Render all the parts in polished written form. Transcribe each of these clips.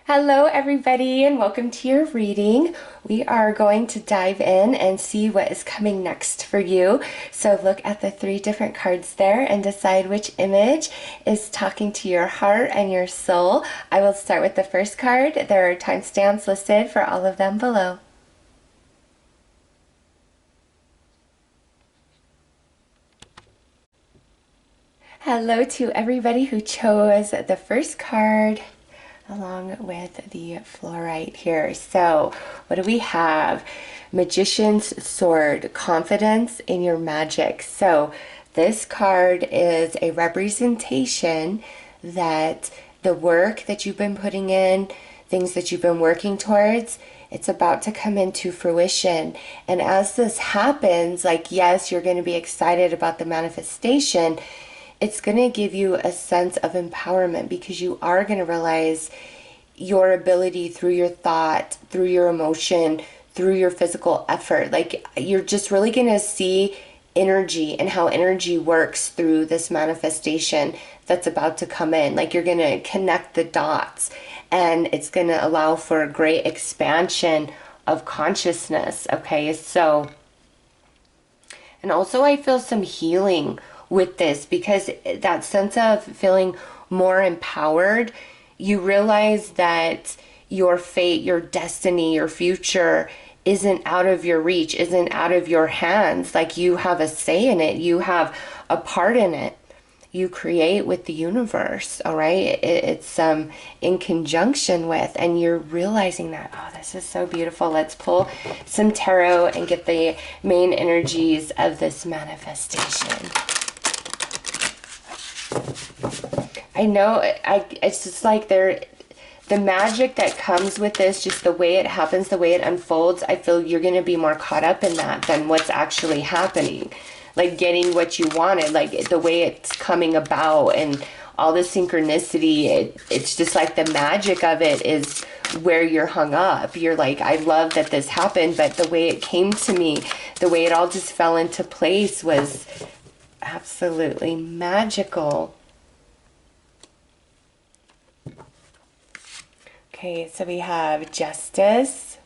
Hello, everybody, and welcome to your reading. We are going to dive in and see what is coming next for you. So look at the three different cards there and decide which image is talking to your heart and your soul. I will start with the first card. There are timestamps listed for all of them below. Hello to everybody who chose the first card along with the fluorite here. So what do we have? Magician's Sword, confidence in your magic. So this card is a representation that the work that you've been putting in, things that you've been working towards, it's about to come into fruition. And as this happens, like, yes, you're going to be excited about the manifestation. It's going to give you a sense of empowerment because you are going to realize your ability through your thought, through your emotion, through your physical effort. Like, you're just really going to see energy and how energy works through this manifestation that's about to come in. Like, you're going to connect the dots, and it's going to allow for a great expansion of consciousness. Okay, so, and also I feel some healing with this because that sense of feeling more empowered, you realize that your fate, your destiny, your future isn't out of your reach, isn't out of your hands. Like, you have a say in it, you have a part in it. You create with the universe, all right? It's in conjunction with, and you're realizing that. Oh, this is so beautiful. Let's pull some tarot and get the main energies of this manifestation. I know, it's just like the magic that comes with this, just the way it happens, the way it unfolds, I feel you're going to be more caught up in that than what's actually happening. Like, getting what you wanted, like the way it's coming about and all the synchronicity, it's just like the magic of it is where you're hung up. You're like, I love that this happened, but the way it came to me, the way it all just fell into place was absolutely magical. Okay, so we have Justice,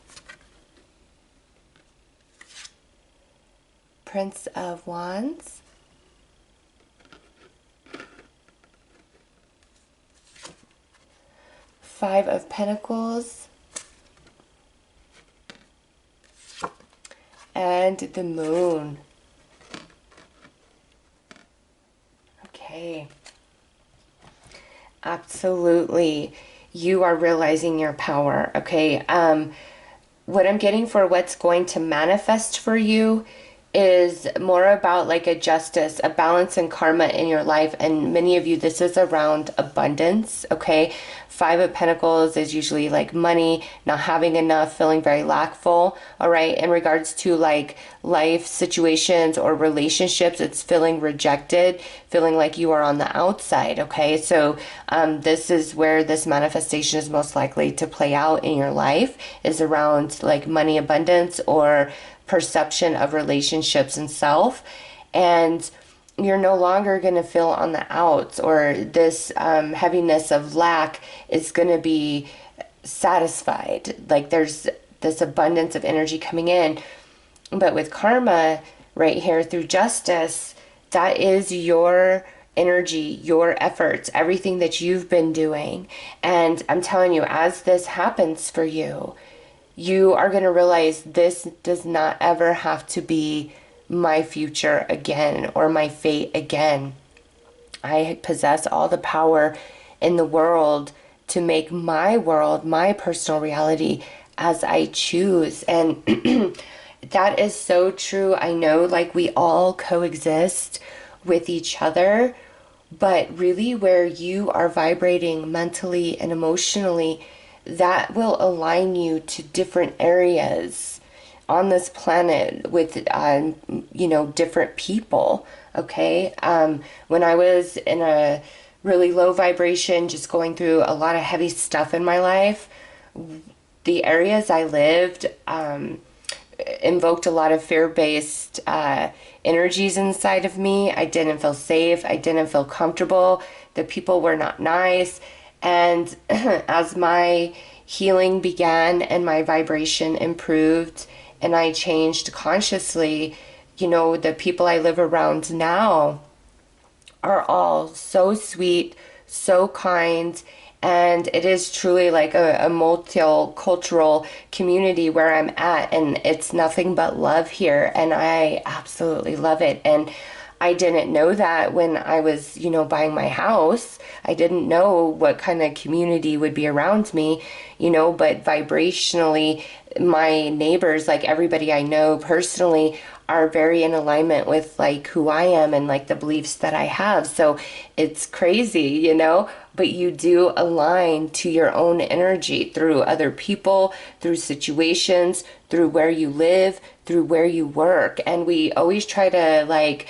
Prince of Wands, Five of Pentacles, and the Moon. Okay, absolutely. You are realizing your power. Okay, what I'm getting for what's going to manifest for you is more about like a justice, a balance and karma in your life. And many of you, this is around abundance. Okay, Five of Pentacles is usually like money, not having enough, feeling very lackful. All right, in regards to like life situations or relationships, it's feeling rejected, feeling like you are on the outside. Okay, so this is where this manifestation is most likely to play out in your life, is around like money, abundance, or perception of relationships and self. And you're no longer going to feel on the outs, or this heaviness of lack is going to be satisfied. Like, there's this abundance of energy coming in. But with karma right here through Justice, that is your energy, your efforts, everything that you've been doing. And I'm telling you, as this happens for you, you are going to realize this does not ever have to be my future again or my fate again. I possess all the power in the world to make my world, my personal reality, as I choose. And that is so true. I know, like, we all coexist with each other, but really where you are vibrating mentally and emotionally, that will align you to different areas on this planet with, different people. Okay. When I was in a really low vibration, just going through a lot of heavy stuff in my life, the areas I lived, invoked a lot of fear-based energies inside of me. I didn't feel safe. I didn't feel comfortable. The people were not nice. And as my healing began and my vibration improved and I changed consciously, the people I live around now are all so sweet, so kind, and it is truly like a multicultural community where I'm at, and it's nothing but love here, and I absolutely love it. And I didn't know that when I was, buying my house. I didn't know what kind of community would be around me, but vibrationally, my neighbors, like everybody I know personally, are very in alignment with like who I am and like the beliefs that I have. So it's crazy, but you do align to your own energy through other people, through situations, through where you live, through where you work. And we always try to like,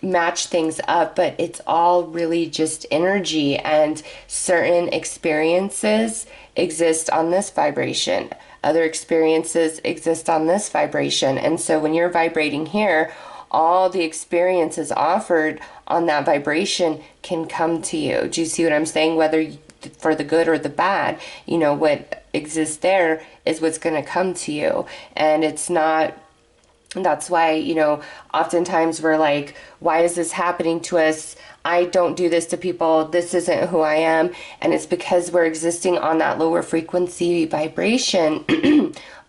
match things up, but it's all really just energy, and certain experiences exist on this vibration. Other experiences exist on this vibration. And so when you're vibrating here, all the experiences offered on that vibration can come to you. Do you see what I'm saying? Whether for the good or the bad, what exists there is what's going to come to you. And it's not. That's why, oftentimes we're like, why is this happening to us? I don't do this to people. This isn't who I am. And it's because we're existing on that lower frequency vibration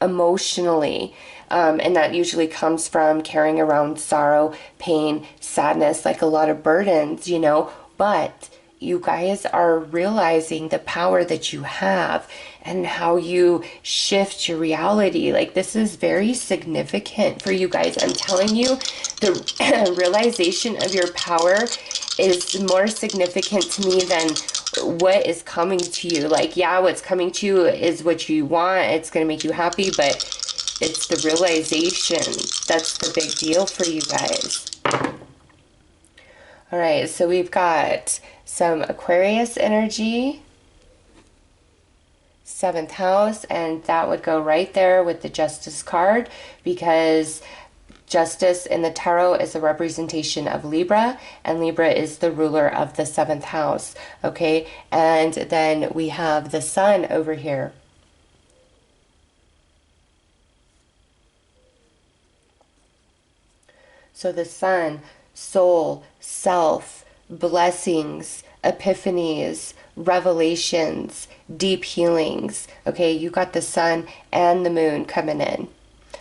emotionally. And that usually comes from carrying around sorrow, pain, sadness, like a lot of burdens, But you guys are realizing the power that you have and how you shift your reality. Like, this is very significant for you guys. I'm telling you, the realization of your power is more significant to me than what is coming to you. Like, yeah, what's coming to you is what you want. It's going to make you happy, but it's the realization that's the big deal for you guys. All right, so we've got some Aquarius energy, 7th house, and that would go right there with the Justice card, because Justice in the tarot is a representation of Libra, and Libra is the ruler of the 7th house, okay? And then we have the Sun over here. So the Sun, soul, self, blessings, epiphanies, revelations, deep healings. Okay, you got the Sun and the Moon coming in.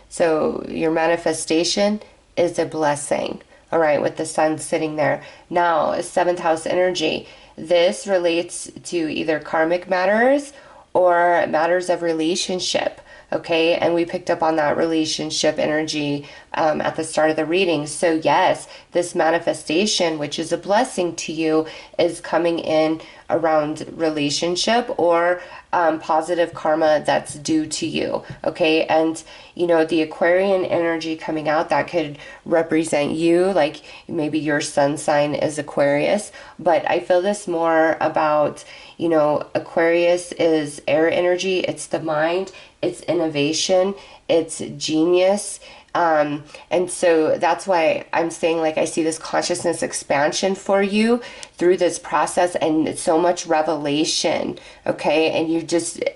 So your manifestation is a blessing. All right, with the Sun sitting there. Now, 7th house energy. This relates to either karmic matters or matters of relationship. Okay, and we picked up on that relationship energy at the start of the reading. So yes, this manifestation, which is a blessing to you, is coming in around relationship or positive karma that's due to you. Okay, and the Aquarian energy coming out, that could represent you, like maybe your sun sign is Aquarius, but I feel this more about, Aquarius is air energy. It's the mind, it's innovation, it's genius. And so that's why I'm saying, like, I see this consciousness expansion for you through this process, and it's so much revelation, okay? And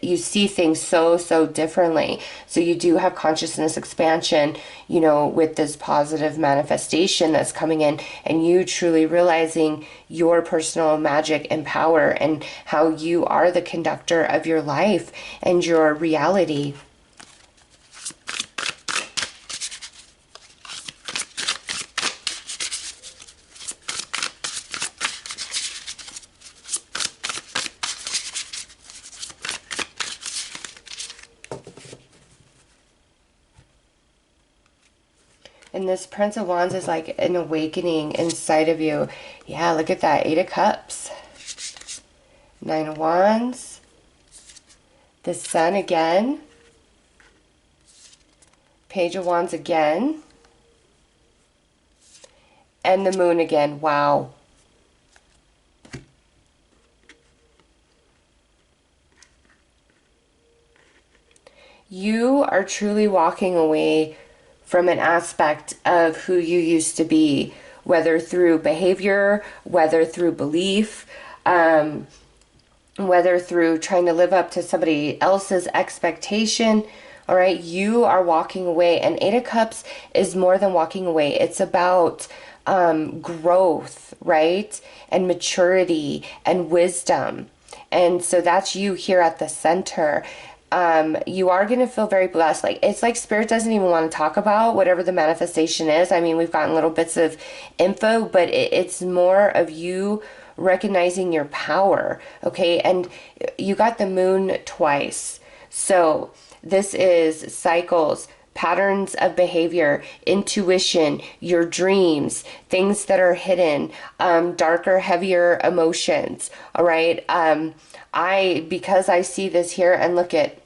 you see things so differently. So you do have consciousness expansion, with this positive manifestation that's coming in, and you truly realizing your personal magic and power and how you are the conductor of your life and your reality. And this Prince of Wands is like an awakening inside of you. Yeah, look at that. 8 of Cups. 9 of Wands. The Sun again. Page of Wands again. And the Moon again. Wow. You are truly walking away from an aspect of who you used to be, whether through behavior, whether through belief, whether through trying to live up to somebody else's expectation. All right, you are walking away, and Eight of Cups is more than walking away. It's about growth, right? And maturity and wisdom. And so that's you here at the center. You are going to feel very blessed. Like, it's like Spirit doesn't even want to talk about whatever the manifestation is. I mean, we've gotten little bits of info, but it's more of you recognizing your power. Okay. And you got the moon twice. So this is cycles, patterns of behavior, intuition, your dreams, things that are hidden, darker, heavier emotions. All right. Because I see this here, and look at,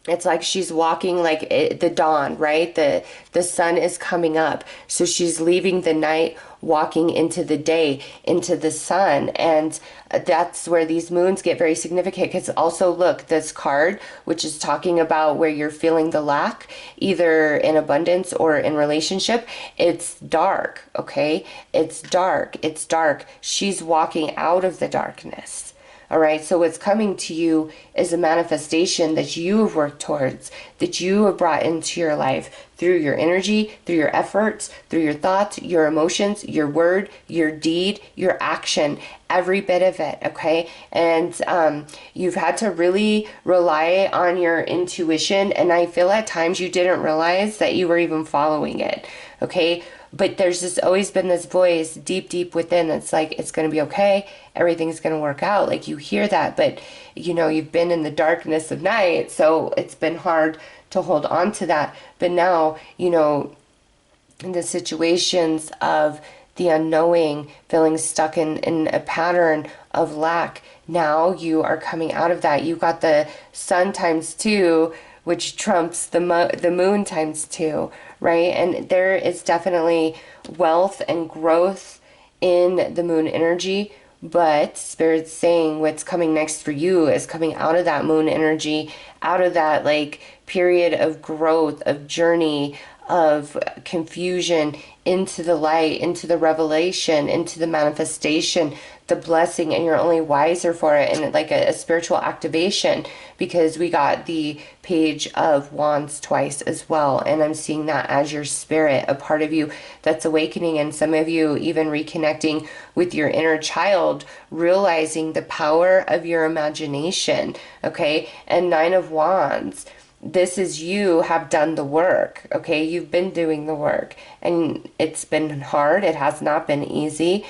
it's like she's walking like the dawn, right? The sun is coming up. So she's leaving the night, walking into the day, into the sun. And that's where these moons get very significant, because also look, this card, which is talking about where you're feeling the lack, either in abundance or in relationship, it's dark, okay? It's dark. It's dark. She's walking out of the darkness. All right, so what's coming to you is a manifestation that you have worked towards, that you have brought into your life through your energy, through your efforts, through your thoughts, your emotions, your word, your deed, your action, every bit of it, okay? And you've had to really rely on your intuition, and I feel at times you didn't realize that you were even following it, okay? But there's just always been this voice deep, deep within that's like, it's going to be okay. Everything's going to work out. Like, you hear that, but you've been in the darkness of night. So it's been hard to hold on to that. But now, in the situations of the unknowing, feeling stuck in a pattern of lack, now you are coming out of that. You got the sun times 2, which trumps the moon times 2, right? And there is definitely wealth and growth in the moon energy, but Spirit's saying what's coming next for you is coming out of that moon energy, out of that like period of growth, of journey, of confusion, into the light, into the revelation, into the manifestation, the blessing, and you're only wiser for it, and like a spiritual activation, because we got the Page of Wands twice as well, and I'm seeing that as your spirit, a part of you that's awakening, and some of you even reconnecting with your inner child, realizing the power of your imagination, okay? And Nine of Wands, this is you have done the work, okay? You've been doing the work, and it's been hard. It has not been easy.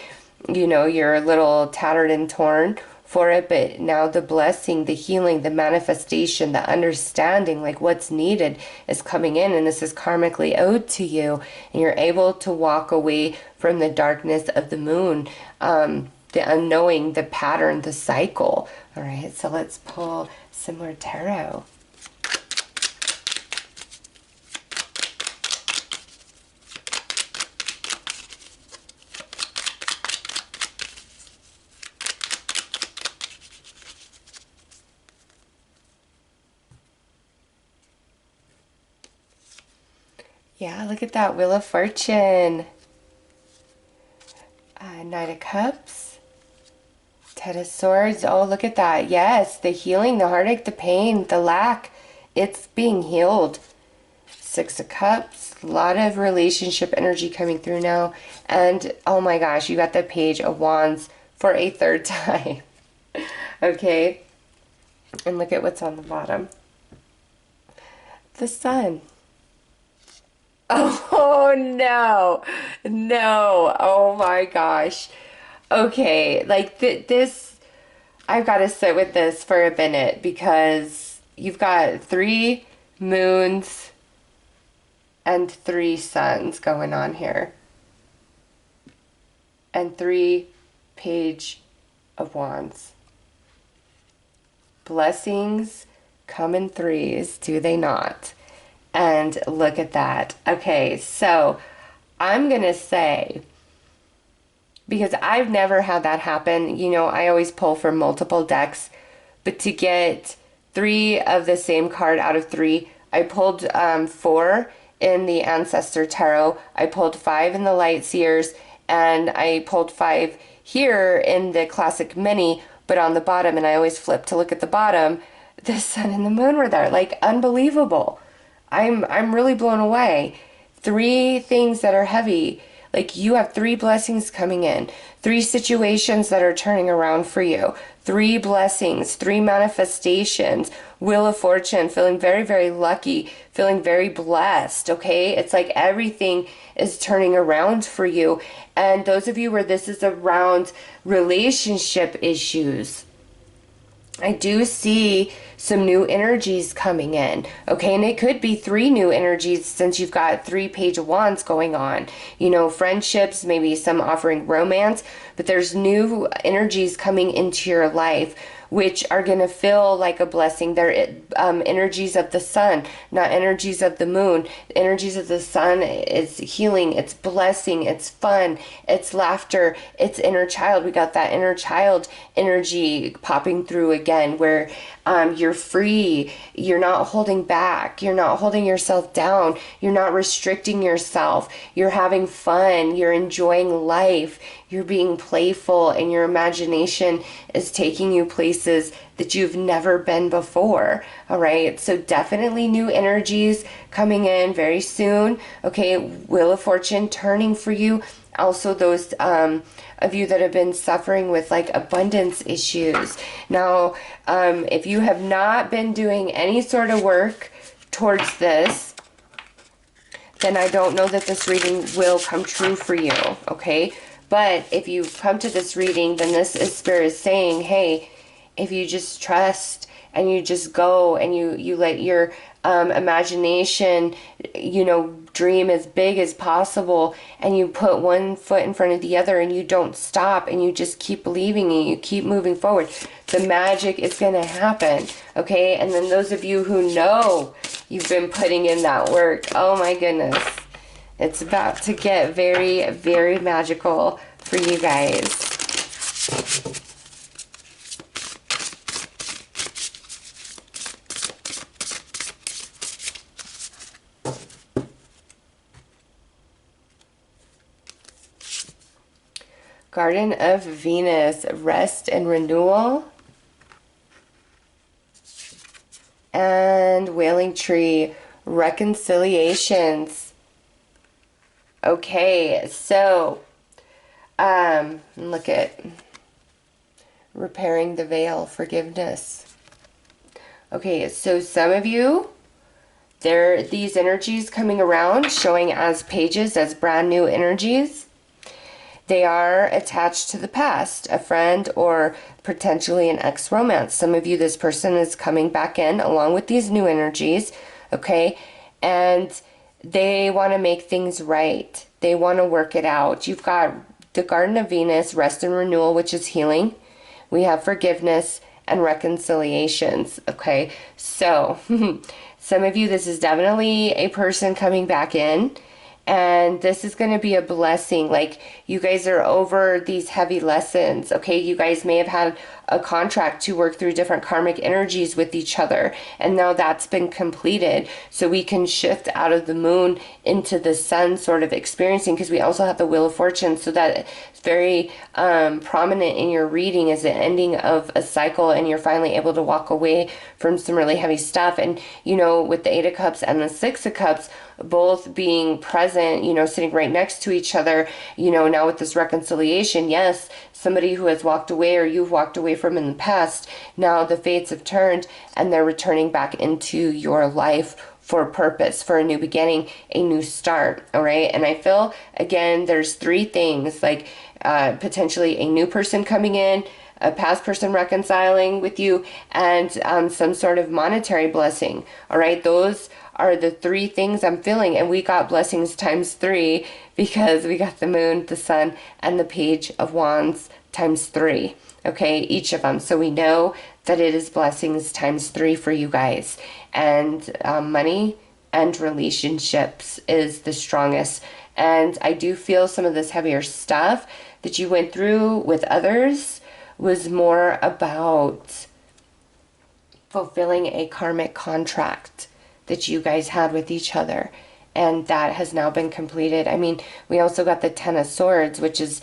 You're a little tattered and torn for it, but now the blessing, the healing, the manifestation, the understanding, like what's needed is coming in, and this is karmically owed to you, and you're able to walk away from the darkness of the moon, the unknowing, the pattern, the cycle. All right, so let's pull some more tarot. Yeah, look at that Wheel of Fortune. Knight of Cups. Ten of Swords. Oh, look at that. Yes, the healing, the heartache, the pain, the lack. It's being healed. Six of Cups. A lot of relationship energy coming through now. And, oh my gosh, you got the Page of Wands for a third time. Okay. And look at what's on the bottom. The Sun. Oh no, no, oh my gosh. Okay, like this, I've got to sit with this for a minute, because you've got 3 moons and 3 suns going on here. And 3 Page of Wands. Blessings come in threes, do they not? And look at that. Okay, so I'm going to say, because I've never had that happen, I always pull from multiple decks, but to get 3 of the same card out of 3, I pulled 4 in the Ancestor Tarot, I pulled 5 in the Light Seers, and I pulled 5 here in the Classic Mini, But on the bottom, and I always flip to look at the bottom, the sun and the moon were there. Like, unbelievable. I'm really blown away. Three things that are heavy. Like, you have three blessings coming in, three situations that are turning around for you, three blessings, three manifestations, Wheel of Fortune, feeling very, very lucky, feeling very blessed, okay? It's like everything is turning around for you. And those of you where this is around relationship issues, I do see some new energies coming in, okay? And it could be three new energies since you've got 3 Page of Wands going on. You know, friendships, maybe some offering romance, but there's new energies coming into your life which are going to feel like a blessing. They're energies of the sun, not energies of the moon. Energies of the sun is healing, it's blessing, it's fun, it's laughter, it's inner child. We got that inner child energy popping through again, where you're free, you're not holding back, you're not holding yourself down, you're not restricting yourself, you're having fun, you're enjoying life, you're being playful, and your imagination is taking you places that you've never been before. All right, so definitely new energies coming in very soon. Okay, Wheel of Fortune turning for you. Also, those of you that have been suffering with like abundance issues. Now, if you have not been doing any sort of work towards this, then I don't know that this reading will come true for you, okay? But if you come to this reading, then this is Spirit is saying, hey, if you just trust and you just go and you let your imagination, you know, dream as big as possible, and you put one foot in front of the other and you don't stop and you just keep believing and you keep moving forward, the magic is going to happen, okay? And then those of you who know you've been putting in that work, oh my goodness, it's about to get very, very magical for you guys. Garden of Venus, rest and renewal. And Wailing Tree, reconciliations. Okay, so look at repairing the veil, forgiveness. Okay, so some of you, these energies coming around, showing as pages, as brand new energies. They are attached to the past, a friend or potentially an ex-romance. Some of you, this person is coming back in along with these new energies, okay? And they want to make things right. They want to work it out. You've got the Garden of Venus, rest and renewal, which is healing. We have forgiveness and reconciliations, okay? So, some of you, this is definitely a person coming back in. And this is going to be a blessing. Like, you guys are over these heavy lessons, okay? You guys may have had a contract to work through different karmic energies with each other, and now that's been completed. So we can shift out of the moon into the sun sort of experiencing, because we also have the Wheel of Fortune. So that it's very prominent in your reading as the ending of a cycle, and you're finally able to walk away from some really heavy stuff. And, you know, with the Eight of Cups and the Six of Cups, both being present, you know, sitting right next to each other, you know, now with this reconciliation, yes, somebody who has walked away or you've walked away from in the past, now the fates have turned and they're returning back into your life for a purpose, for a new beginning, a new start, all right? And I feel, again, there's three things, like potentially a new person coming in, a past person reconciling with you, and some sort of monetary blessing, all right? Those are the three things I'm feeling, and we got blessings times 3 because we got the moon, the sun, and the Page of Wands times 3, okay, each of them. So we know that it is blessings times 3 for you guys, and money and relationships is the strongest. And I do feel some of this heavier stuff that you went through with others was more about fulfilling a karmic contract that you guys had with each other, and that has now been completed. I mean, we also got the Ten of Swords, which is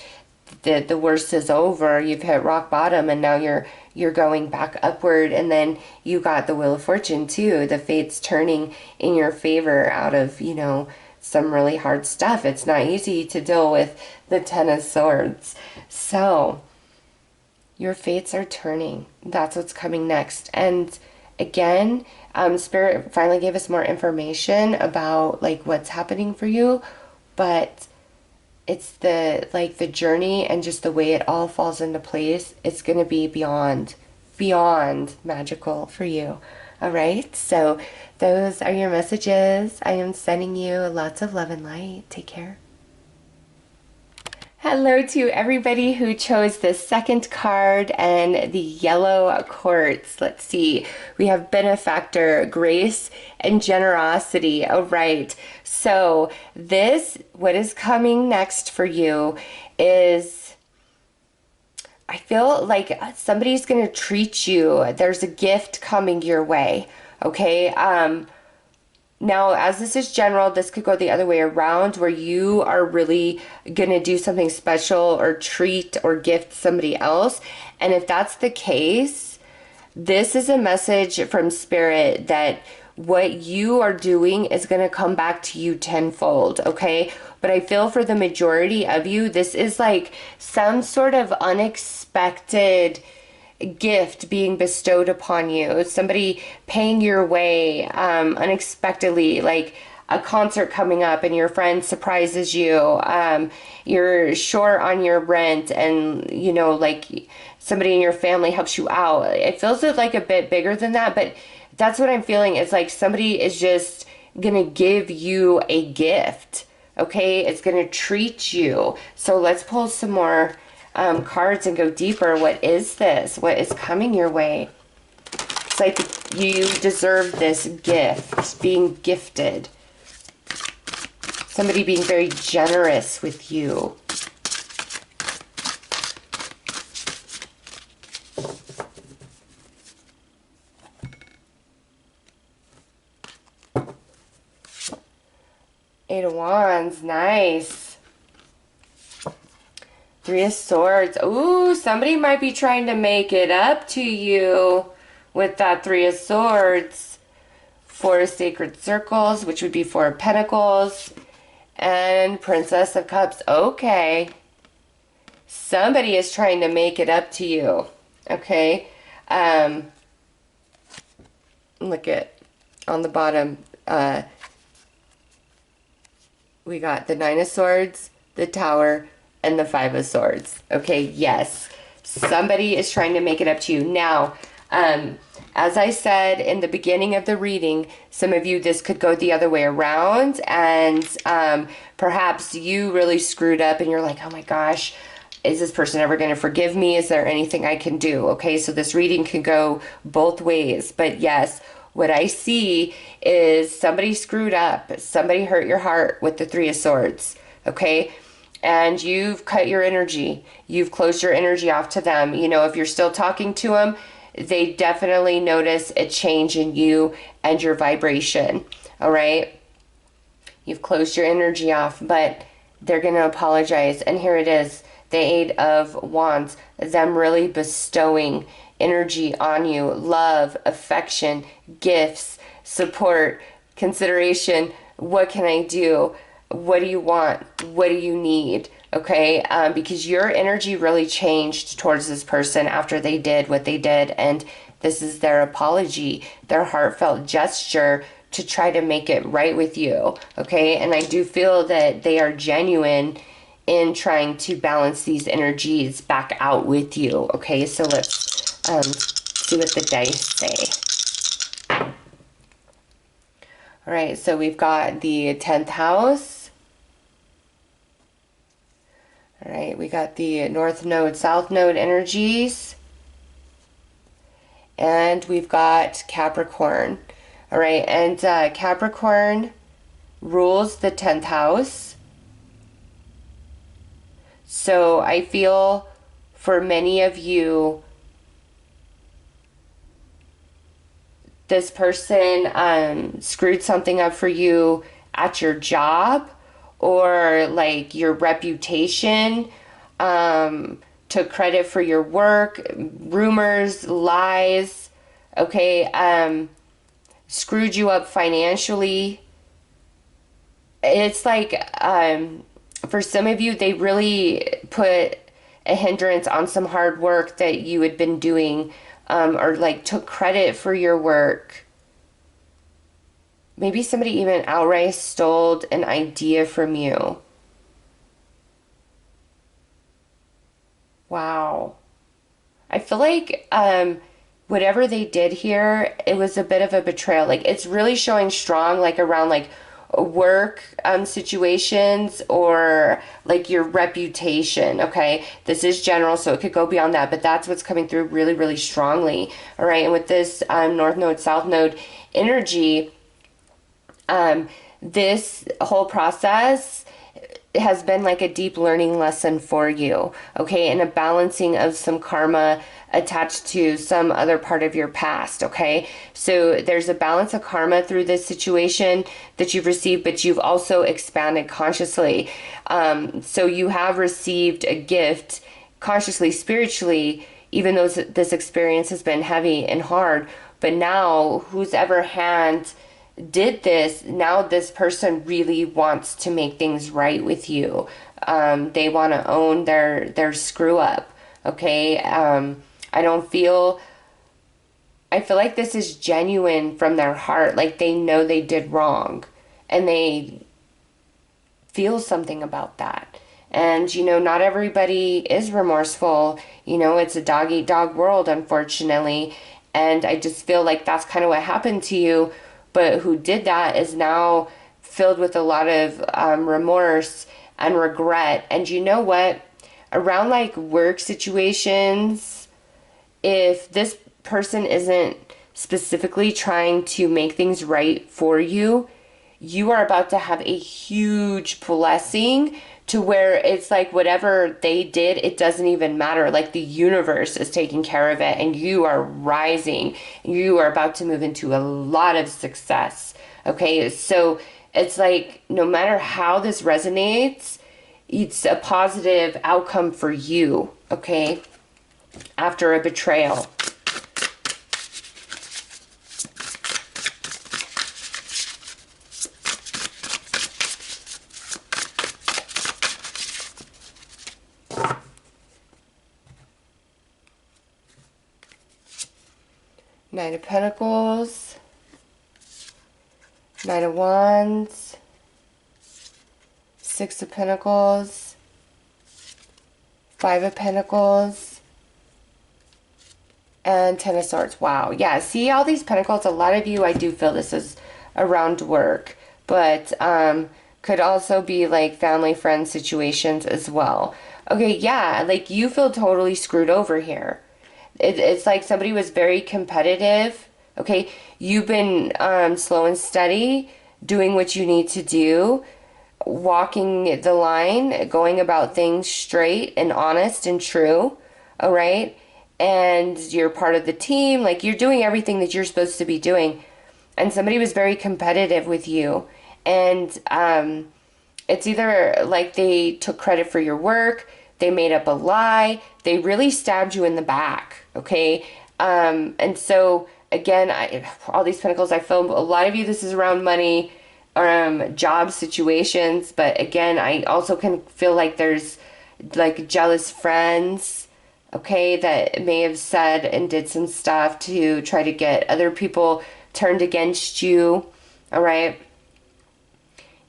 the worst is over. You've hit rock bottom, and now you're you're going back upward. And then you got the Wheel of Fortune too. The fate's turning in your favor out of, some really hard stuff. It's not easy to deal with the Ten of Swords. So your fates are turning. That's what's coming next. And again, Spirit finally gave us more information about like what's happening for you, but it's the journey and just the way it all falls into place. It's going to be beyond magical for you. All right. So those are your messages. I am sending you lots of love and light. Take care. Hello to everybody who chose the second card and the yellow quartz. Let's see. We have benefactor, grace, and generosity. All right. So what is coming next for you is, I feel like somebody's going to treat you. There's a gift coming your way. Okay. Now, as this is general, this could go the other way around where you are really going to do something special or treat or gift somebody else. And if that's the case, this is a message from Spirit that what you are doing is going to come back to you tenfold, okay? But I feel for the majority of you, this is like some sort of unexpected gift being bestowed upon you, somebody paying your way unexpectedly, like a concert coming up and your friend surprises you, you're short on your rent and like somebody in your family helps you out. It feels like a bit bigger than that, but that's what I'm feeling. It's like somebody is just gonna give you a gift, okay? It's gonna treat you. So let's pull some more cards and go deeper. What is this? What is coming your way? It's like you deserve this gift, being gifted. Somebody being very generous with you. Eight of Wands, nice. Three of Swords. Ooh, somebody might be trying to make it up to you with that Three of Swords. Four of Sacred Circles, which would be Four of Pentacles. And Princess of Cups. Okay. Somebody is trying to make it up to you. Okay. Look at on the bottom. We got the Nine of Swords, the Tower, and the Five of Swords. Okay, yes. Somebody is trying to make it up to you. Now, as I said in the beginning of the reading, some of you, this could go the other way around, and perhaps you really screwed up and you're like, oh my gosh, is this person ever going to forgive me? Is there anything I can do? Okay, so this reading can go both ways, but yes, what I see is somebody screwed up. Somebody hurt your heart with the Three of Swords, okay? And you've cut your energy. You've closed your energy off to them. If you're still talking to them, they definitely notice a change in you and your vibration, all right? You've closed your energy off, but they're going to apologize. And here it is, the Eight of Wands, them really bestowing energy on you, love, affection, gifts, support, consideration. What can I do? What do you want? What do you need? Okay, because your energy really changed towards this person after they did what they did, and this is their apology, their heartfelt gesture to try to make it right with you. Okay, and I do feel that they are genuine in trying to balance these energies back out with you. Okay, so let's see what the dice say. All right, so we've got the 10th house. All right, we got the North Node, South Node energies. And we've got Capricorn. All right, and Capricorn rules the 10th house. So I feel for many of you, this person screwed something up for you at your job, or like your reputation took credit for your work, rumors, lies, okay, screwed you up financially. It's like, for some of you, they really put a hindrance on some hard work that you had been doing, or like took credit for your work. Maybe somebody even outright stole an idea from you. Wow. I feel like whatever they did here, it was a bit of a betrayal. Like it's really showing strong, like around like work situations or like your reputation. Okay, this is general, so it could go beyond that, but that's what's coming through really, really strongly. All right, and with this North Node, South Node energy, this whole process has been like a deep learning lesson for you, okay, and a balancing of some karma attached to some other part of your past, okay? So there's a balance of karma through this situation that you've received, but you've also expanded consciously. So you have received a gift consciously, spiritually, even though this experience has been heavy and hard. But now, whose ever hand did this, now this person really wants to make things right with you. They want to own their screw up, okay? I feel like this is genuine from their heart. Like they know they did wrong and they feel something about that. And, not everybody is remorseful. It's a dog eat dog world, unfortunately. And I just feel like that's kind of what happened to you. But who did that is now filled with a lot of remorse and regret. And you know what? Around like work situations, if this person isn't specifically trying to make things right for you, you are about to have a huge blessing to where it's like whatever they did, it doesn't even matter. Like the universe is taking care of it and you are rising. You are about to move into a lot of success. Okay, so it's like no matter how this resonates, it's a positive outcome for you, okay, after a betrayal. Knight of Pentacles, Knight of Wands, Six of Pentacles, Five of Pentacles, and Ten of Swords. Wow. Yeah, see all these pentacles? A lot of you, I do feel this is around work, but could also be like family, friend situations as well. Okay, yeah, like you feel totally screwed over here. It's like somebody was very competitive. Okay, you've been slow and steady, doing what you need to do, walking the line, going about things straight and honest and true. All right, and you're part of the team. Like you're doing everything that you're supposed to be doing, and somebody was very competitive with you, and it's either like they took credit for your work, they made up a lie, they really stabbed you in the back, okay? And so, again, all these pentacles, I feel a lot of you, this is around money, job situations, but again, I also can feel like there's like jealous friends, okay, that may have said and did some stuff to try to get other people turned against you, all right?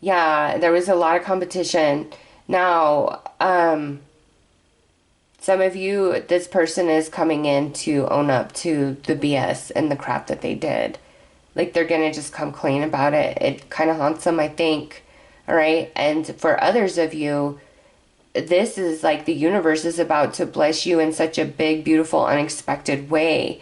Yeah, there was a lot of competition. Now, some of you, this person is coming in to own up to the BS and the crap that they did. Like, they're going to just come clean about it. It kind of haunts them, I think. All right? And for others of you, this is like the universe is about to bless you in such a big, beautiful, unexpected way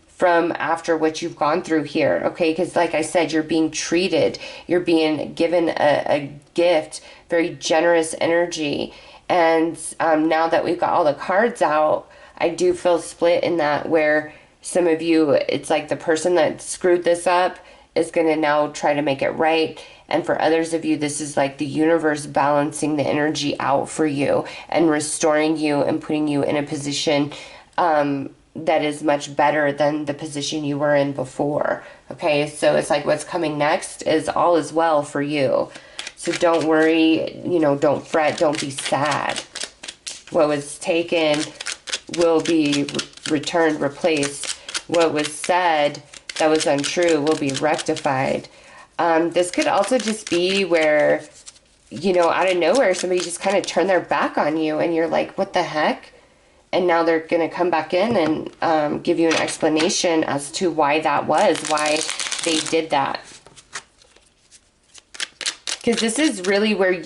from after what you've gone through here, okay? Because like I said, you're being treated. You're being given a gift, very generous energy. And now that we've got all the cards out, I do feel split in that where some of you, it's like the person that screwed this up is going to now try to make it right. And for others of you, this is like the universe balancing the energy out for you and restoring you and putting you in a position that is much better than the position you were in before. Okay, so it's like what's coming next is all is well for you. So don't worry, you know, don't fret, don't be sad. What was taken will be returned, replaced. What was said that was untrue will be rectified. This could also just be where, you know, out of nowhere, somebody just kind of turned their back on you and you're like, what the heck? And now they're going to come back in and give you an explanation as to why that was, why they did that. Because this is really where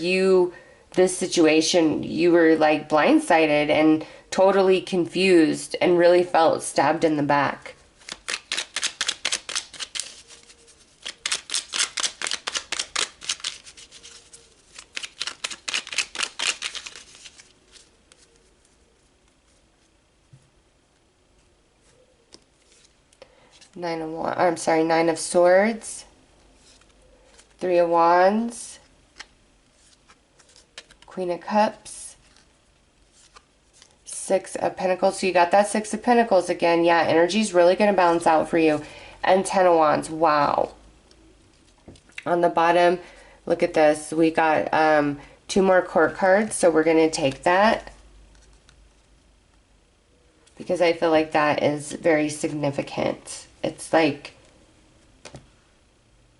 this situation, you were like blindsided and totally confused and really felt stabbed in the back. Nine of Swords, Three of Wands, Queen of Cups, Six of Pentacles. So you got that Six of Pentacles again. Yeah, energy's really going to balance out for you. And Ten of Wands. Wow. On the bottom, look at this. We got 2 more court cards, so we're going to take that, because I feel like that is very significant. It's like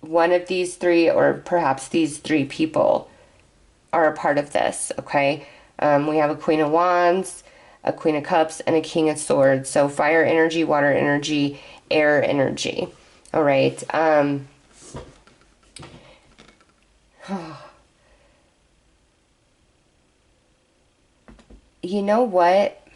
one of these 3, or perhaps these 3 people are a part of this, okay? We have a Queen of Wands, a Queen of Cups, and a King of Swords. So fire energy, water energy, air energy. All right. You know what?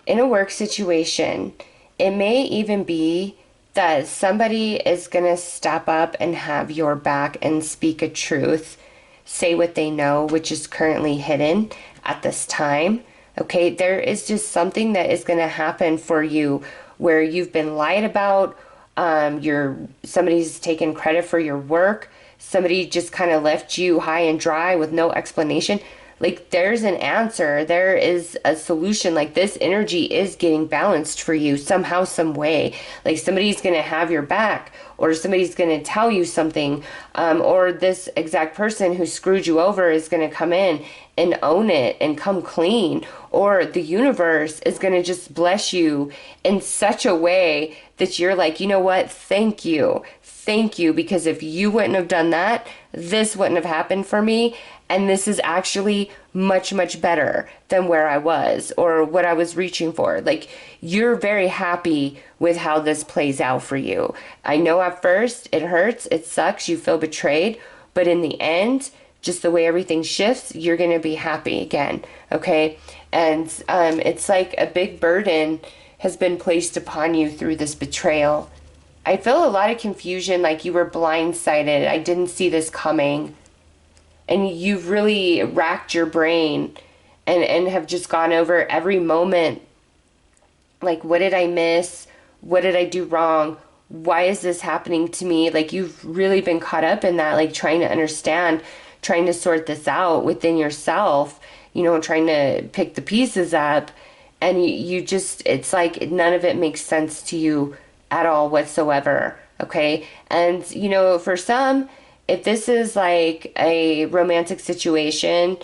In a work situation, it may even be that somebody is going to step up and have your back and speak a truth, say what they know, which is currently hidden at this time. Okay, there is just something that is going to happen for you where you've been lied about. Somebody's taken credit for your work. Somebody just kind of left you high and dry with no explanation. Like, there's an answer. There is a solution. Like, this energy is getting balanced for you somehow, some way. Like, somebody's going to have your back, or somebody's going to tell you something, or this exact person who screwed you over is going to come in and own it and come clean, or the universe is going to just bless you in such a way that you're like, you know what? Thank you. Thank you, because if you wouldn't have done that, this wouldn't have happened for me. And this is actually much, much better than where I was or what I was reaching for. Like, you're very happy with how this plays out for you. I know at first it hurts, it sucks, you feel betrayed, but in the end, just the way everything shifts, you're going to be happy again, okay? And it's like a big burden has been placed upon you through this betrayal. I feel a lot of confusion, like you were blindsided. I didn't see this coming. And you've really racked your brain and have just gone over every moment. Like, what did I miss? What did I do wrong? Why is this happening to me? Like, you've really been caught up in that, like trying to understand, trying to sort this out within yourself, you know, trying to pick the pieces up. And you just, it's like none of it makes sense to you at all whatsoever, okay? And, you know, for some, if this is like a romantic situation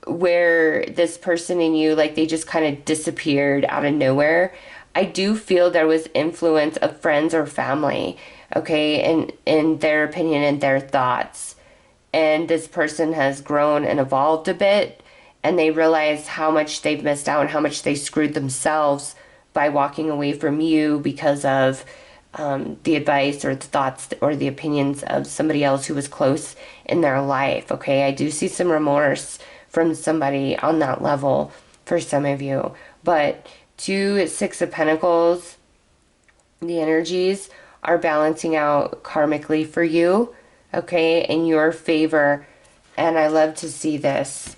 where this person and you, like, they just kind of disappeared out of nowhere, I do feel there was influence of friends or family, okay, in their opinion and their thoughts. And this person has grown and evolved a bit, and they realize how much they've missed out and how much they screwed themselves by walking away from you because of the advice or the thoughts or the opinions of somebody else who was close in their life, okay? I do see some remorse from somebody on that level for some of you. But 2 Six of Pentacles, the energies are balancing out karmically for you, okay, in your favor. And I love to see this.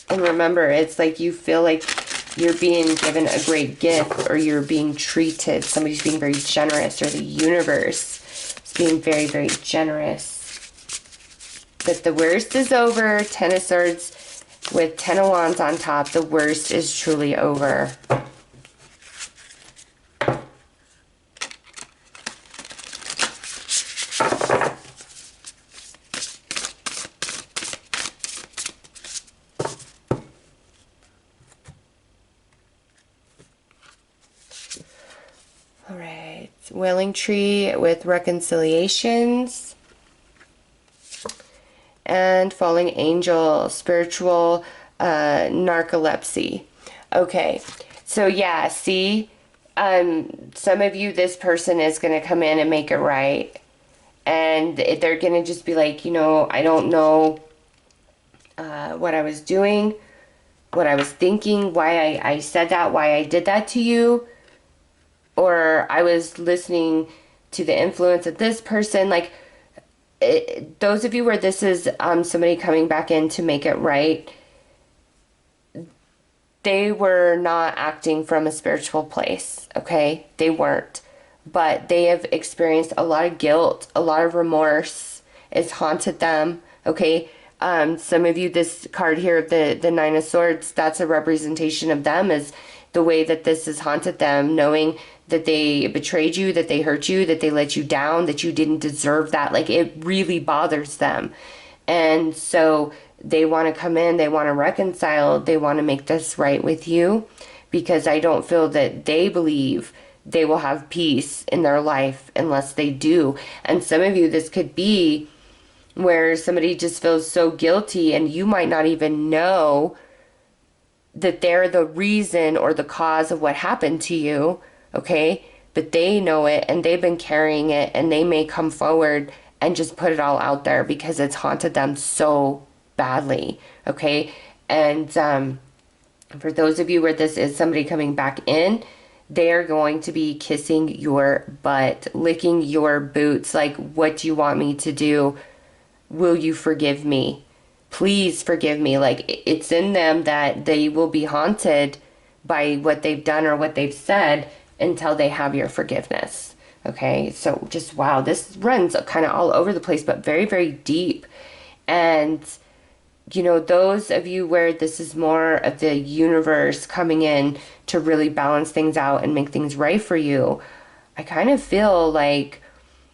And remember, it's like you feel like you're being given a great gift, or you're being treated. Somebody's being very generous, or the universe is being very, very generous. But the worst is over. 10 of Swords with 10 of Wands on top. The worst is truly over. All right. Wailing Tree with reconciliations. And Falling Angel, spiritual narcolepsy. Okay, so yeah, see, some of you, this person is going to come in and make it right. And they're going to just be like, you know, I don't know what I was doing, what I was thinking, why I said that, why I did that to you. Or I was listening to the influence of this person. Like, those of you where this is somebody coming back in to make it right, they were not acting from a spiritual place, okay? They weren't. But they have experienced a lot of guilt, a lot of remorse. It's haunted them, okay? Some of you, this card here, the Nine of Swords, that's a representation of them, as the way that this has haunted them, knowing that they betrayed you, that they hurt you, that they let you down, that you didn't deserve that. Like, it really bothers them. And so they want to come in, they want to reconcile, they want to make this right with you, because I don't feel that they believe they will have peace in their life unless they do. And some of you, this could be where somebody just feels so guilty, and you might not even know that they're the reason or the cause of what happened to you, okay? But they know it, and they've been carrying it, and they may come forward and just put it all out there because it's haunted them so badly, okay? And for those of you where this is somebody coming back in, they are going to be kissing your butt, licking your boots. Like, what do you want me to do? Will you forgive me? Please forgive me. Like, it's in them that they will be haunted by what they've done or what they've said until they have your forgiveness. Okay, so just wow, this runs kind of all over the place, but very, very deep. And you know, those of you where this is more of the universe coming in to really balance things out and make things right for you, I kind of feel like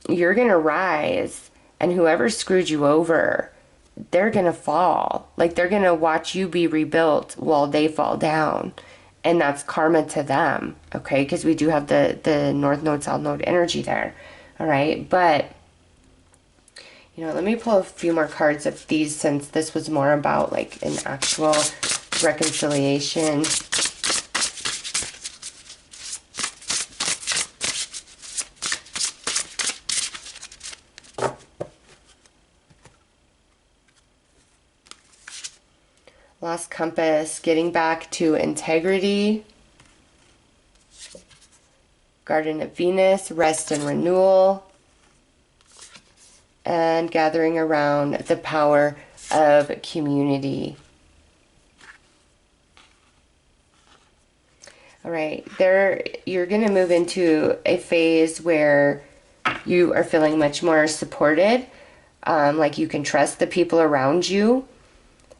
you're gonna rise, and whoever screwed you over, they're gonna fall. Like, they're gonna watch you be rebuilt while they fall down. And that's karma to them, okay? Because we do have the North Node, South Node energy there, all right? But, you know, let me pull a few more cards of these, since this was more about, like, an actual reconciliation. Lost compass, getting back to integrity. Garden of Venus, rest and renewal. And gathering around the power of community. All right, you're going to move into a phase where you are feeling much more supported, like you can trust the people around you.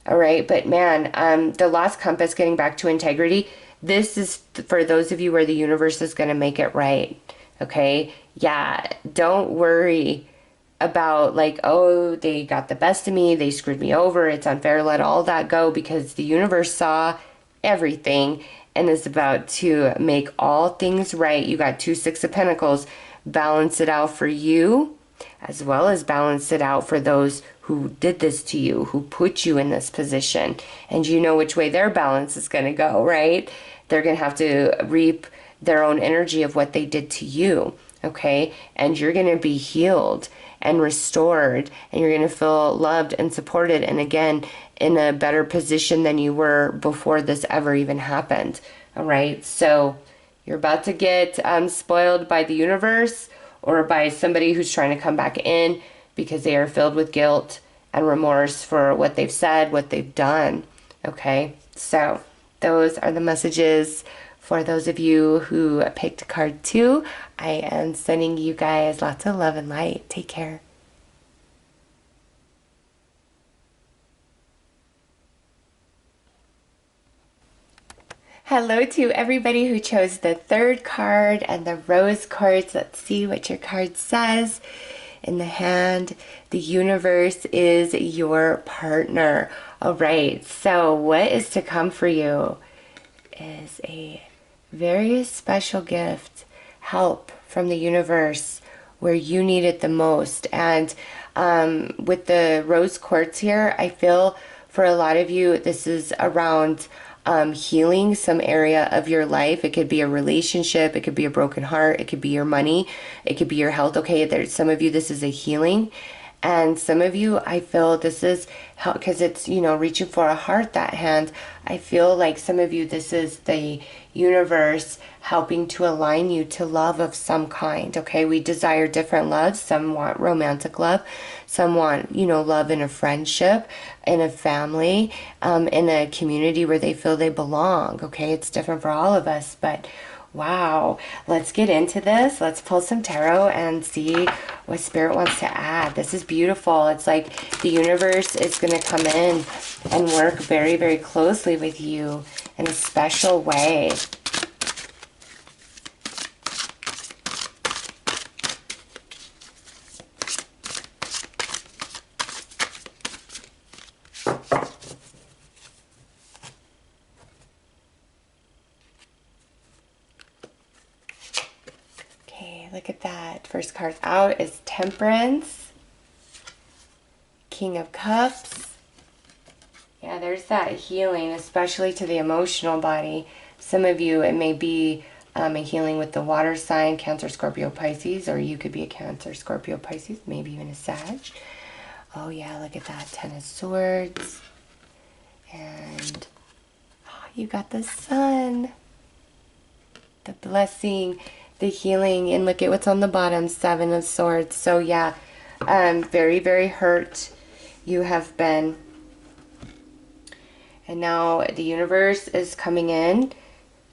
All right, but man, the lost compass, getting back to integrity, this is for those of you where the universe is going to make it right, okay? Yeah, don't worry about like, oh, they got the best of me, they screwed me over, it's unfair, let all that go, because the universe saw everything and is about to make all things right. You got 2 Six of Pentacles, balance it out for you, as well as balance it out for those who did this to you, who put you in this position. And you know which way their balance is going to go, right? They're going to have to reap their own energy of what they did to you, okay? And you're going to be healed and restored, and you're going to feel loved and supported, and again, in a better position than you were before this ever even happened, all right? So you're about to get spoiled by the universe, or by somebody who's trying to come back in, because they are filled with guilt and remorse for what they've said, what they've done, okay? So those are the messages for those of you who picked card 2. I am sending you guys lots of love and light. Take care. Hello to everybody who chose the 3rd card and the rose quartz. Let's see what your card says. In the hand, the universe is your partner. All right, so what is to come for you is a very special gift, help from the universe where you need it the most. And with the rose quartz here, I feel for a lot of you, this is around healing some area of your life. It could be a relationship, it could be a broken heart, it could be your money, it could be your health. Okay, there's some of you, this is a healing. And some of you, I feel this is how, because it's, you know, reaching for a heart, that hand. I feel like some of you, this is the universe helping to align you to love of some kind. Okay, we desire different loves. Some want romantic love. Some want, you know, love in a friendship, in a family, in a community where they feel they belong. Okay, it's different for all of us, but wow, let's get into this. Let's pull some tarot and see what Spirit wants to add. This is beautiful. It's like the universe is going to come in and work very, very closely with you in a special way. Look at that. First card out is Temperance, King of Cups. Yeah, there's that healing, especially to the emotional body. Some of you, it may be a healing with the water sign, Cancer, Scorpio, Pisces, or you could be a Cancer, Scorpio, Pisces, maybe even a Sag. Oh yeah, look at that. 10 of Swords. And oh, you got the Sun. The blessing, the healing, and look at what's on the bottom, 7 of Swords. So yeah, very, very hurt you have been. And now the universe is coming in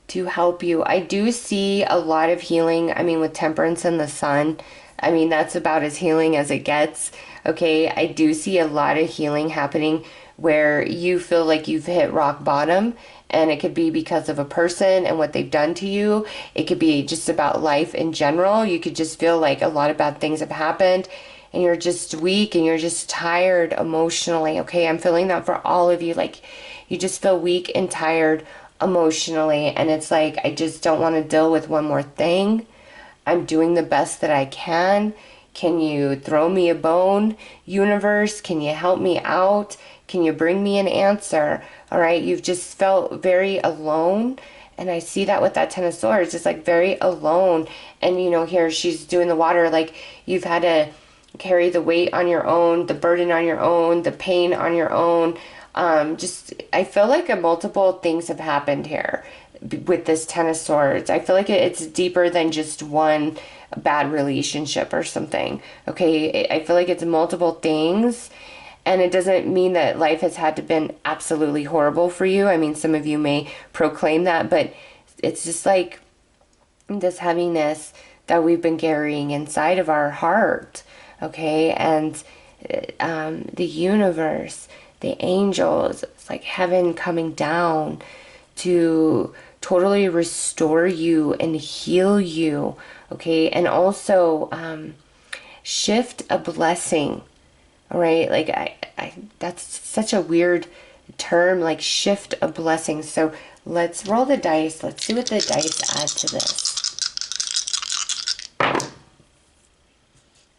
to help you. I do see a lot of healing. I mean, with Temperance and the Sun, I mean, that's about as healing as it gets. Okay, I do see a lot of healing happening where you feel like you've hit rock bottom, and it could be because of a person and what they've done to you. It could be just about life in general. You could just feel like a lot of bad things have happened and you're just weak and you're just tired emotionally. Okay, I'm feeling that for all of you. Like you just feel weak and tired emotionally, and it's like, I just don't want to deal with one more thing. I'm doing the best that I can. Can you throw me a bone, universe? Can you help me out? Can you bring me an answer? All right, you've just felt very alone. And I see that with that 10 of Swords. It's like very alone. And, you know, here she's doing the water. Like you've had to carry the weight on your own, the burden on your own, the pain on your own. I feel like multiple things have happened here with this 10 of Swords. I feel like it's deeper than just one bad relationship or something. Okay, I feel like it's multiple things. And it doesn't mean that life has had to been absolutely horrible for you. I mean, some of you may proclaim that, but it's just like this heaviness that we've been carrying inside of our heart. Okay, and the universe, the angels, it's like heaven coming down to totally restore you and heal you. Okay, and also shift a blessing. All right, like I that's such a weird term, like shift a blessing. So let's roll the dice. Let's see what the dice add to this.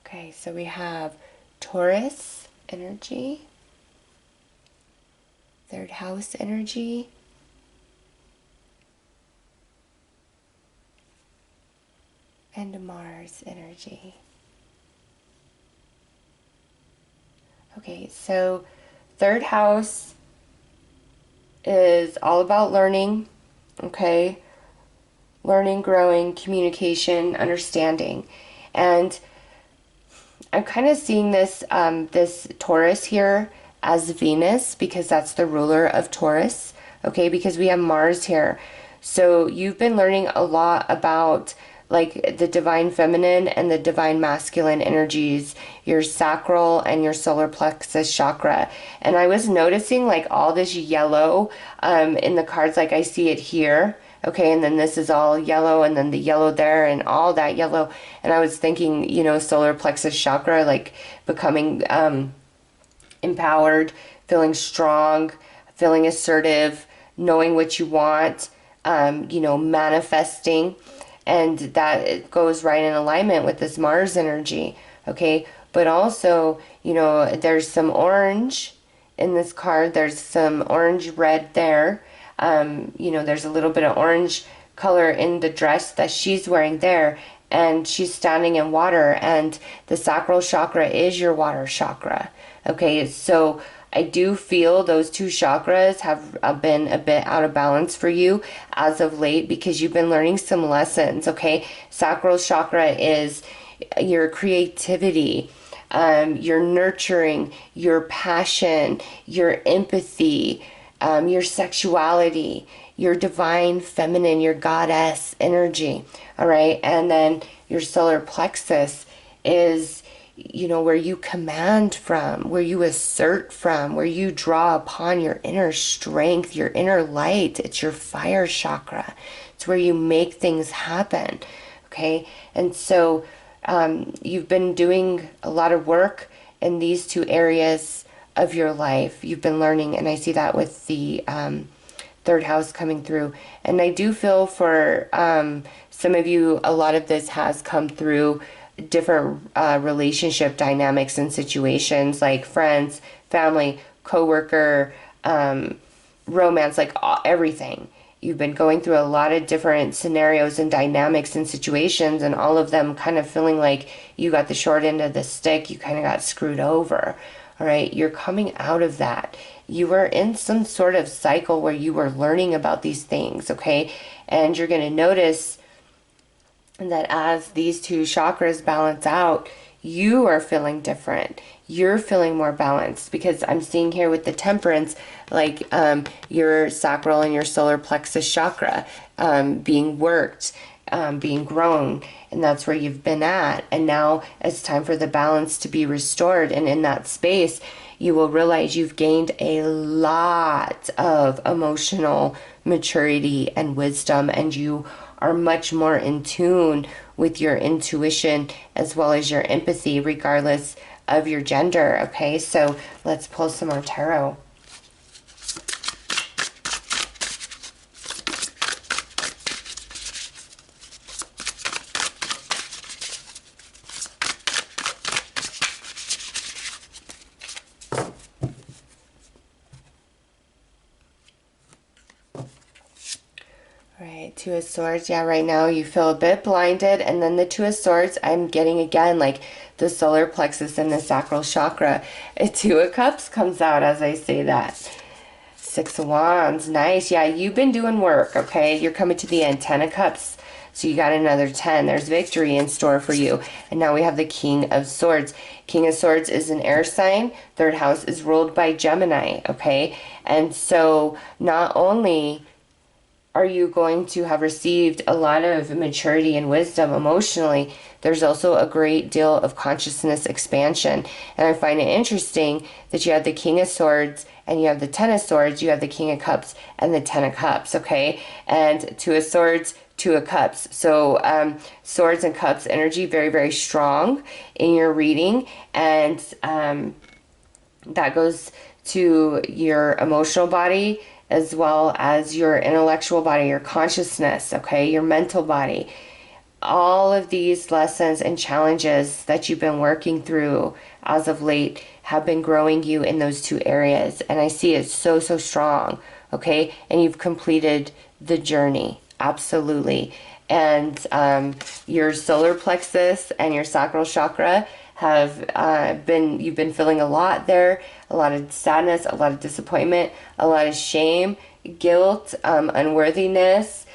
Okay, so we have Taurus energy, 3rd house energy, and Mars energy. Okay, so 3rd house is all about learning, okay? Learning, growing, communication, understanding. And I'm kind of seeing this, this Taurus here as Venus, because that's the ruler of Taurus, okay, because we have Mars here. So you've been learning a lot about like the divine feminine and the divine masculine energies, your sacral and your solar plexus chakra. And I was noticing like all this yellow in the cards, like I see it here. Okay, and then this is all yellow, and then the yellow there, and all that yellow. And I was thinking, you know, solar plexus chakra, like becoming empowered, feeling strong, feeling assertive, knowing what you want, you know, manifesting. And that goes right in alignment with this Mars energy, okay? But also, you know, there's some orange in this card. There's some orange red there. You know, there's a little bit of orange color in the dress that she's wearing there. And she's standing in water. And the sacral chakra is your water chakra, okay? So I do feel those two chakras have been a bit out of balance for you as of late because you've been learning some lessons, okay? Sacral chakra is your creativity, your nurturing, your passion, your empathy, your sexuality, your divine feminine, your goddess energy, all right? And then your solar plexus is, you know, where you command from, where you assert from, where you draw upon your inner strength, your inner light. It's your fire chakra. It's where you make things happen, okay? And so you've been doing a lot of work in these two areas of your life. You've been learning, and I see that with the third house coming through. And I do feel for some of you, a lot of this has come through different relationship dynamics and situations, like friends, family, coworker, romance, like everything. You've been going through a lot of different scenarios and dynamics and situations, and all of them kind of feeling like you got the short end of the stick. You kind of got screwed over. All right, you're coming out of that. You were in some sort of cycle where you were learning about these things, okay? And you're going to notice that as these two chakras balance out, you are feeling different. You're feeling more balanced, because I'm seeing here with the temperance, like your sacral and your solar plexus chakra being worked, being grown, and that's where you've been at. And now it's time for the balance to be restored. And in that space, you will realize you've gained a lot of emotional maturity and wisdom, and you are much more in tune with your intuition as well as your empathy, regardless of your gender, okay? So let's pull some more tarot. Right, Two of Swords. Yeah, right now you feel a bit blinded. And then the Two of Swords, I'm getting again like the solar plexus and the sacral chakra. A Two of Cups comes out as I say that. Six of Wands. Nice. Yeah, you've been doing work, okay? You're coming to the end. 10 of Cups. So you got another 10. There's victory in store for you. And now we have the King of Swords. King of Swords is an air sign. Third house is ruled by Gemini, okay? And so not only are you going to have received a lot of maturity and wisdom emotionally, there's also a great deal of consciousness expansion. And I find it interesting that you have the King of Swords and you have the Ten of Swords, you have the King of Cups and the Ten of Cups, okay? And Two of Swords, Two of Cups. So Swords and Cups energy, very, very strong in your reading. And that goes to your emotional body as well as your intellectual body, your consciousness, okay, your mental body. All of these lessons and challenges that you've been working through as of late have been growing you in those two areas. And I see it so, so strong, okay? And you've completed the journey, absolutely. And your solar plexus and your sacral chakra have you've been feeling a lot there, a lot of sadness, a lot of disappointment, a lot of shame, guilt, unworthiness,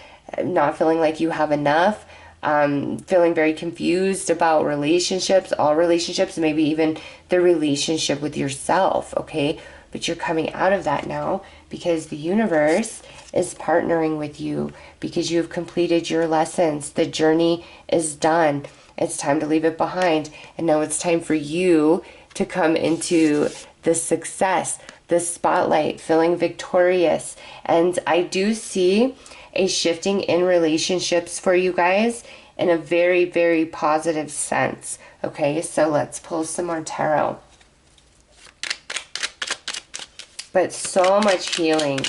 not feeling like you have enough, feeling very confused about relationships, all relationships, maybe even the relationship with yourself, okay? but you're coming out of that now because the universe is partnering with you because you've completed your lessons. The journey is done. It's time to leave it behind. And now it's time for you to come into the success, the spotlight, feeling victorious. And I do see a shifting in relationships for you guys in a very, very positive sense. Okay, so let's pull some more tarot. But so much healing.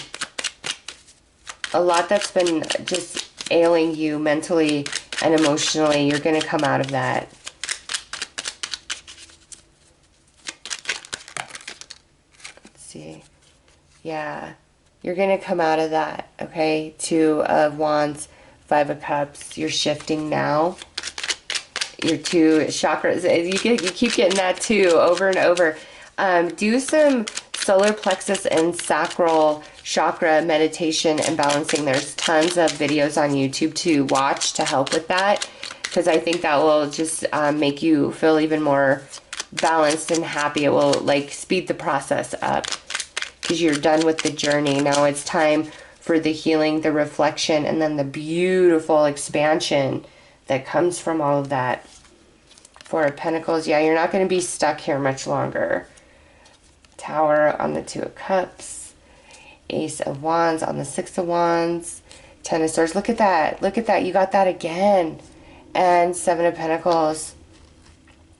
A lot that's been just ailing you mentally and emotionally. You're going to come out of that. Let's see. Yeah. You're going to come out of that, okay? Two of Wands, Five of Cups. You're shifting now. Your two chakras. You keep getting that too over and over. Do some solar plexus and sacral chakra meditation and balancing. There's tons of videos on YouTube to watch to help with that, because I think that will just make you feel even more balanced and happy. It will like speed the process up because you're done with the journey. Now it's time for the healing, the reflection, and then the beautiful expansion that comes from all of that. Four of Pentacles. Yeah, you're not going to be stuck here much longer. Tower on the Two of Cups. Ace of Wands on the Six of Wands. Ten of Swords. Look at that. Look at that. You got that again. And Seven of Pentacles.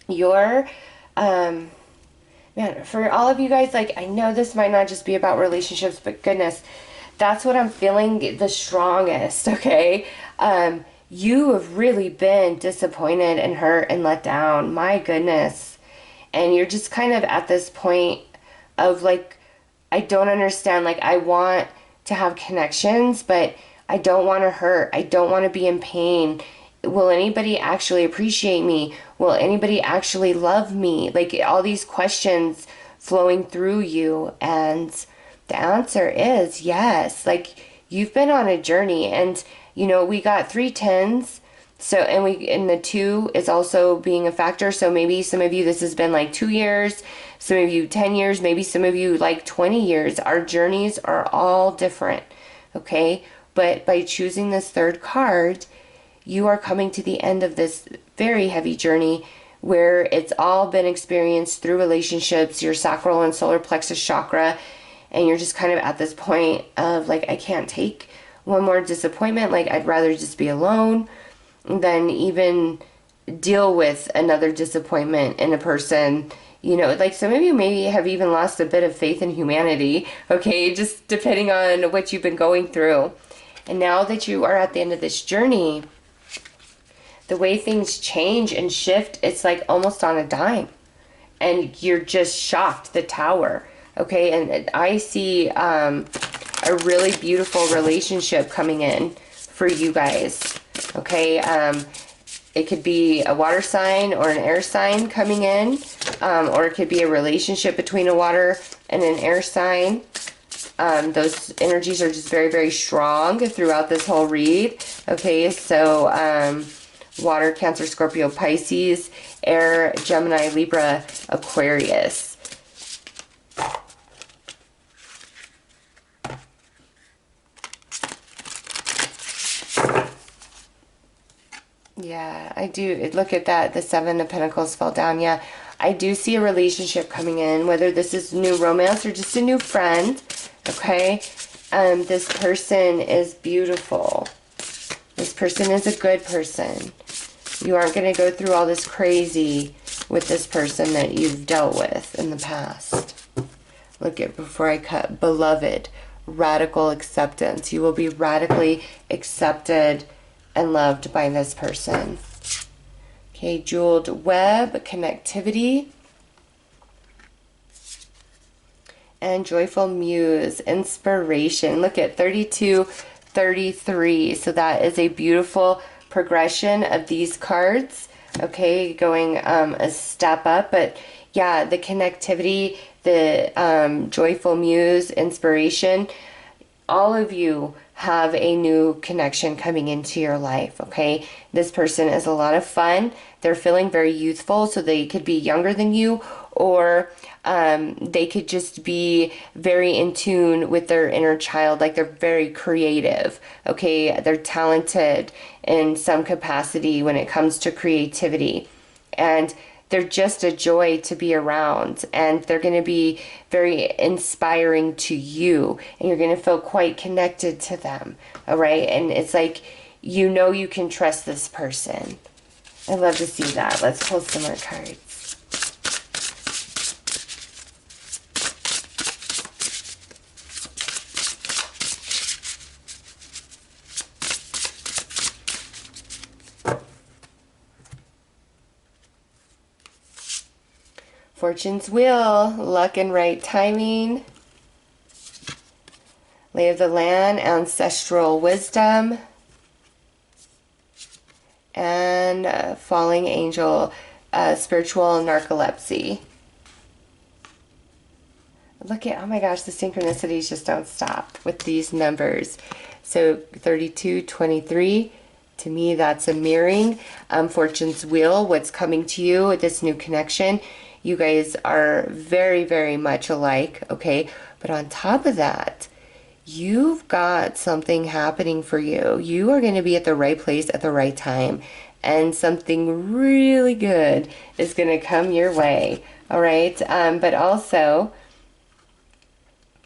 You're, man, for all of you guys, like, I know this might not just be about relationships, but goodness, that's what I'm feeling the strongest, okay? You have really been disappointed and hurt and let down. My goodness. And you're just kind of at this point of like, I don't understand. Like, I want to have connections, but I don't want to hurt. I don't want to be in pain. Will anybody actually appreciate me? Will anybody actually love me? Like, all these questions flowing through you. And the answer is yes. Like, you've been on a journey, and you know, we got 3 tens. So, and the 2 is also being a factor. So maybe some of you, this has been like 2 years, some of you 10 years, maybe some of you like 20 years. Our journeys are all different. Okay. But by choosing this third card, you are coming to the end of this very heavy journey where it's all been experienced through relationships, your sacral and solar plexus chakra. And you're just kind of at this point of like, I can't take one more disappointment. Like, I'd rather just be alone than even deal with another disappointment in a person. You know, like, some of you maybe have even lost a bit of faith in humanity, okay, just depending on what you've been going through. And now that you are at the end of this journey, the way things change and shift, it's like almost on a dime. And you're just shocked. The Tower, okay? And I see a really beautiful relationship coming in for you guys, okay? It could be a water sign or an air sign coming in, or it could be a relationship between a water and an air sign. Those energies are just very, very strong throughout this whole read, okay? So water, Cancer, Scorpio, Pisces, air, Gemini, Libra, Aquarius. Yeah, I do. Look at that. The Seven of Pentacles fell down. Yeah, I do see a relationship coming in, whether this is new romance or just a new friend. Okay. This person is beautiful. This person is a good person. You aren't going to go through all this crazy with this person that you've dealt with in the past. Look at, before I cut, beloved, radical acceptance. You will be radically accepted and loved by this person. Okay, jeweled web, connectivity. And joyful muse, inspiration. Look at 32, 33. So that is a beautiful progression of these cards. Okay, going a step up. But yeah, the connectivity, the joyful muse, inspiration. All of you have a new connection coming into your life, okay? This person is a lot of fun. They're feeling very youthful, so they could be younger than you, or they could just be very in tune with their inner child, like they're very creative, okay? They're talented in some capacity when it comes to creativity. And they're just a joy to be around, and they're going to be very inspiring to you, and you're going to feel quite connected to them, all right? And it's like, you know, you can trust this person. I love to see that. Let's pull some more cards. Fortune's wheel, luck and right timing, lay of the land, ancestral wisdom, and falling angel, spiritual narcolepsy. Look at, oh my gosh, the synchronicities just don't stop with these numbers. So 32, 23, to me that's a mirroring. Fortune's wheel, what's coming to you, this new connection. You guys are very, very much alike, okay? But on top of that, you've got something happening for you. You are going to be at the right place at the right time, and something really good is going to come your way, all right? But also,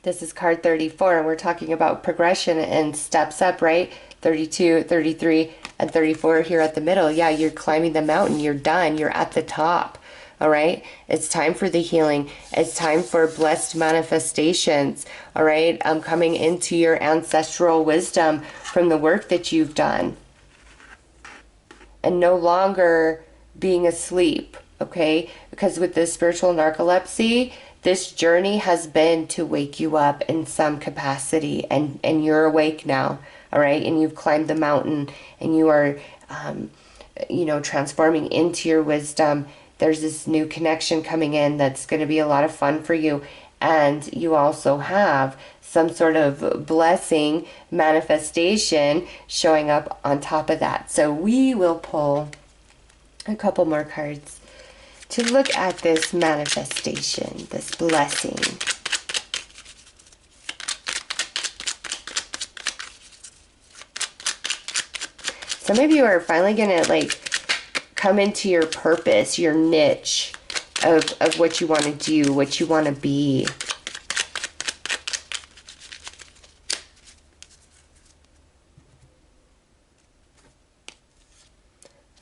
this is card 34, and we're talking about progression and steps up, right? 32, 33, and 34 here at the middle. Yeah, you're climbing the mountain. You're done. You're at the top. All right, it's time for the healing. It's time for blessed manifestations. All right, coming into your ancestral wisdom from the work that you've done, and no longer being asleep. Okay, because with this spiritual narcolepsy, this journey has been to wake you up in some capacity, and you're awake now. All right, and you've climbed the mountain, and you are, you know, transforming into your wisdom. There's this new connection coming in that's going to be a lot of fun for you. And you also have some sort of blessing manifestation showing up on top of that. So we will pull a couple more cards to look at this manifestation, this blessing. Some of you are finally going to like come into your purpose, your niche of what you want to do, what you want to be.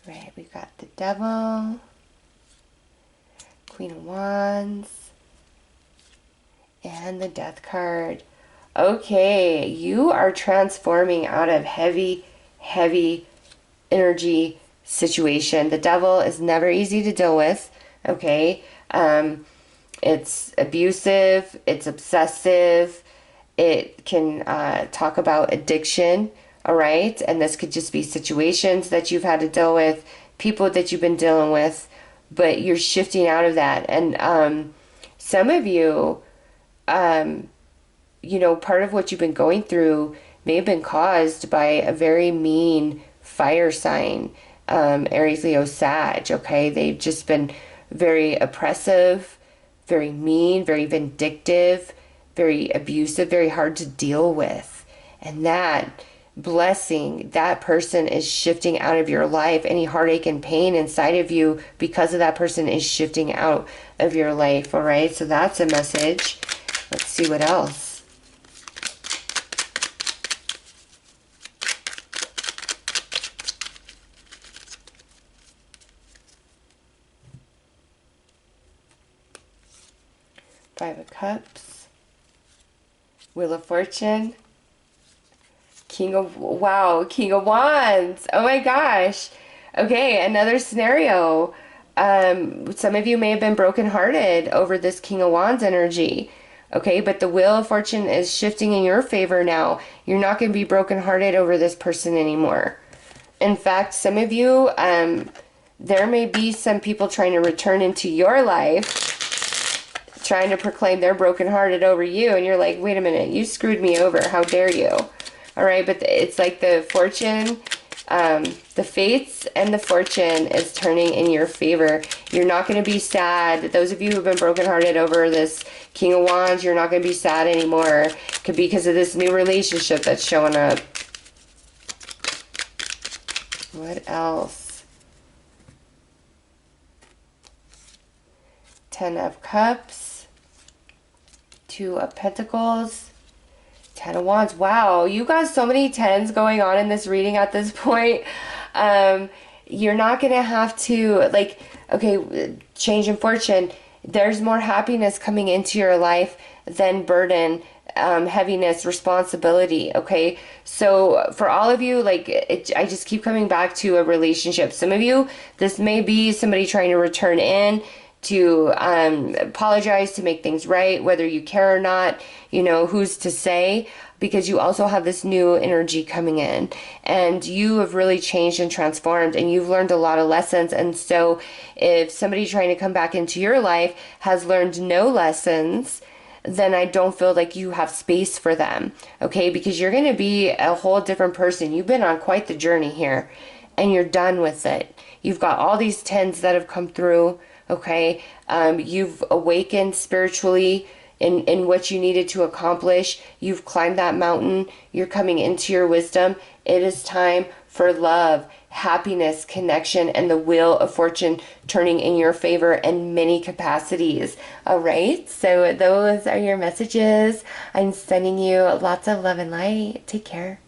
Right, we've got the Devil, Queen of Wands, and the Death card. Okay, you are transforming out of heavy, heavy energy situation. The Devil is never easy to deal with, okay? It's abusive, it's obsessive, it can talk about addiction, all right? And this could just be situations that you've had to deal with, people that you've been dealing with, but you're shifting out of that. And some of you, you know, part of what you've been going through may have been caused by a very mean fire sign. Aries, Leo, Sag, okay? They've just been very oppressive, very mean, very vindictive, very abusive, very hard to deal with. And that blessing, that person is shifting out of your life. Any heartache and pain inside of you because of that person is shifting out of your life, all right? So that's a message. Let's see what else. Five of Cups, Wheel of Fortune, King of Wands. Oh my gosh. Okay, another scenario. Some of you may have been brokenhearted over this King of Wands energy. Okay, but the Wheel of Fortune is shifting in your favor now. You're not going to be brokenhearted over this person anymore. In fact, some of you, there may be some people trying to return into your life, trying to proclaim they're brokenhearted over you, and you're like, wait a minute, you screwed me over, how dare you? All All right, but it's like the fortune, the fates and the fortune is turning in your favor. You're not going to be sad. Those of you who've been brokenhearted over this King of Wands, you're not going to be sad anymore. Could be because of this new relationship that's showing up. What else? Ten of Cups, Two of Pentacles, Ten of Wands. Wow, you got so many tens going on in this reading at this point. You're not going to have to, like, okay, change in fortune. There's more happiness coming into your life than burden, heaviness, responsibility, okay? So for all of you, like, I just keep coming back to a relationship. Some of you, this may be somebody trying to return in, to apologize, to make things right, whether you care or not, you know, who's to say, because you also have this new energy coming in, and you have really changed and transformed, and you've learned a lot of lessons. And so if somebody trying to come back into your life has learned no lessons, then I don't feel like you have space for them, okay? Because you're going to be a whole different person. You've been on quite the journey here, and you're done with it. You've got all these tens that have come through, okay? You've awakened spiritually in what you needed to accomplish. You've climbed that mountain. You're coming into your wisdom. It is time for love, happiness, connection, and the wheel of fortune turning in your favor in many capacities. All right, so those are your messages. I'm sending you lots of love and light. Take care.